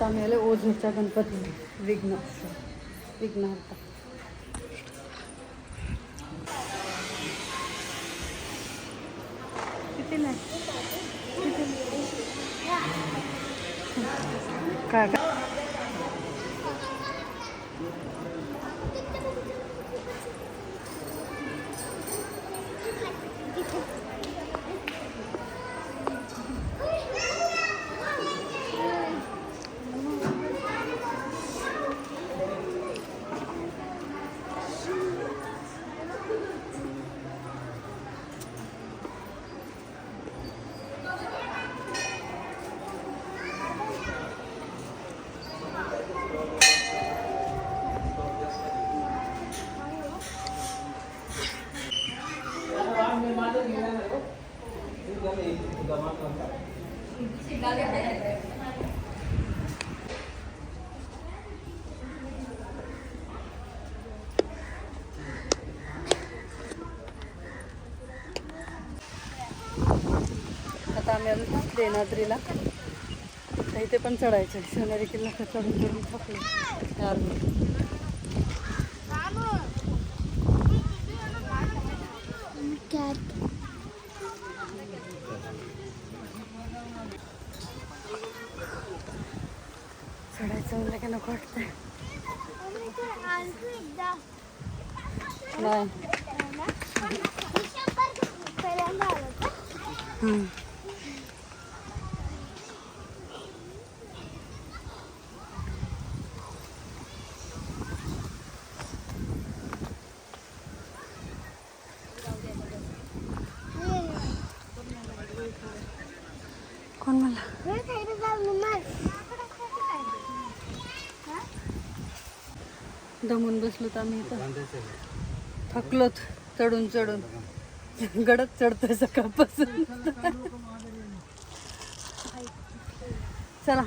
आता आम्ही आले ओझरच्या गणपती विघ्नहर्ता. किती नाही काय काय आता आम्ही आलो देणाद्रीला. इथे पण चढायचं आहे. सोनेरी किल्ला चढून चढून थकले यार. चढायचं म्हणलं की नको वाटतंय. नाही कोण मला दमून बसलोत आम्ही इथं. थकलोत चढून चढून. गडद चढतोय सकाळपासून. चला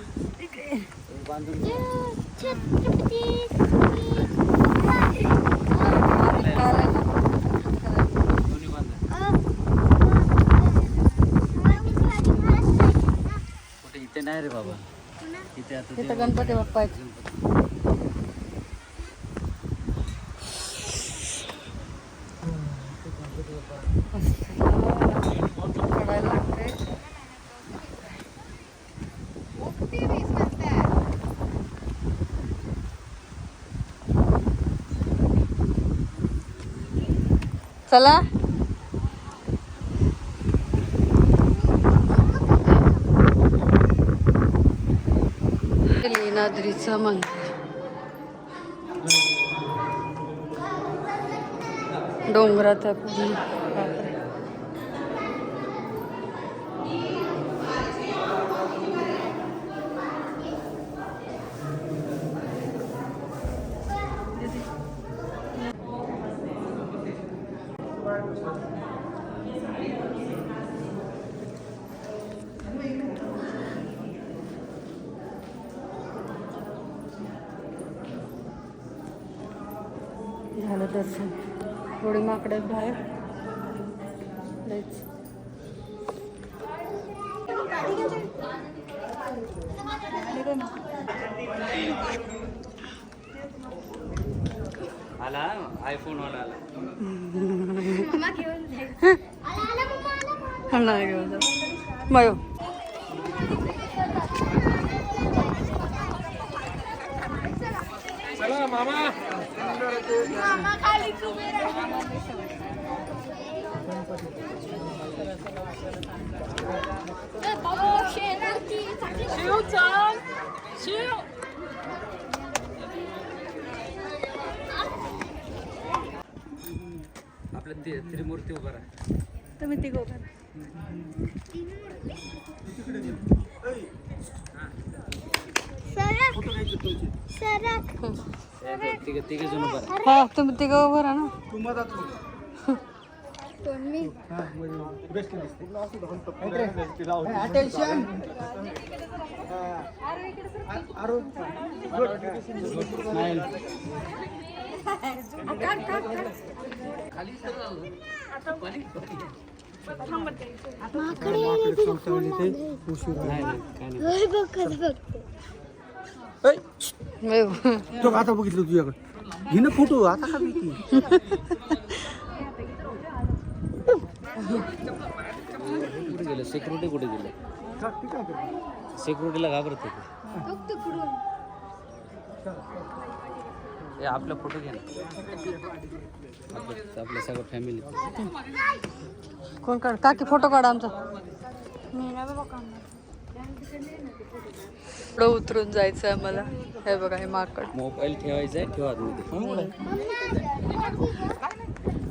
इथे नाही रे बाबा. इथं गणपती बाप्पा आहेत. चढायला लागते. चला नादरीचं मंदिर. डोंगरात आहे पूर्ण. झालं दर्शन. थोडी माकडे बाहेर लईच. आला आयफोन वाला आला घेऊन जा मयो. चला मामा. आपलं त्रिमूर्ती उभा राहा. तुम्ही तिघं तिघे जण उभा राहा. हा तुम्ही तिघं उभं राहा ना. तो आता बघितलं तुझ्याकडे घे ना फोटो आता का भीती कुठे गेले सिक्युरिटी कुठे गेले सिक्युरिटीला घाबरत होते आपला फोटो घ्या ना आपल्या सगळं फॅमिली कोण काढ काकी फोटो काढा आमचा पुढं उतरून जायचं आहे मला हे बघा हे माकड मोबाईल ठेवायचा आहे ठेवा आतमध्ये.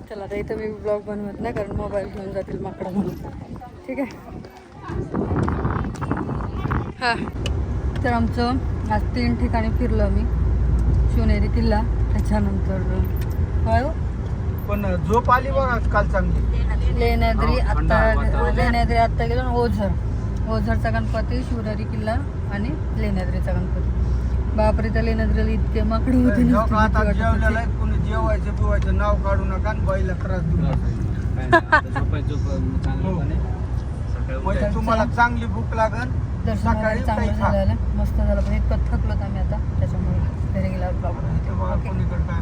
चला आता इथं मी ब्लॉग बनवत नाही कारण मोबाईल घेऊन जातील माकडं म्हणून ठीक आहे हां तर आमचं आज 3 ठिकाणी फिरलो आम्ही शिवनेरी किल्ला त्याच्यानंतर काय हो पण झोप आली बघा काल चांगली लेण्याद्री आत्ता गेलो ना ओझरचा गणपती शिवनेरी किल्ला आणि लेण्याद्रीचा गणपती बापरे त्या लेण्याद्रीला इतके माकडे होते नुसती आता भीती वाटत जेवलेला होती. कोणी जेवायचं बिवायचं नाव काढू नका आणि बाईला त्रास देऊ नका म्हणजे तुम्हाला चांगली भूक लागल दर्शन वगैरे चांगलं झालं मस्त झालं पण इतकं थकलोत आम्ही आता त्याच्यामुळे घरी गेल्यावर इथे बघा ओके कोणीकडे काय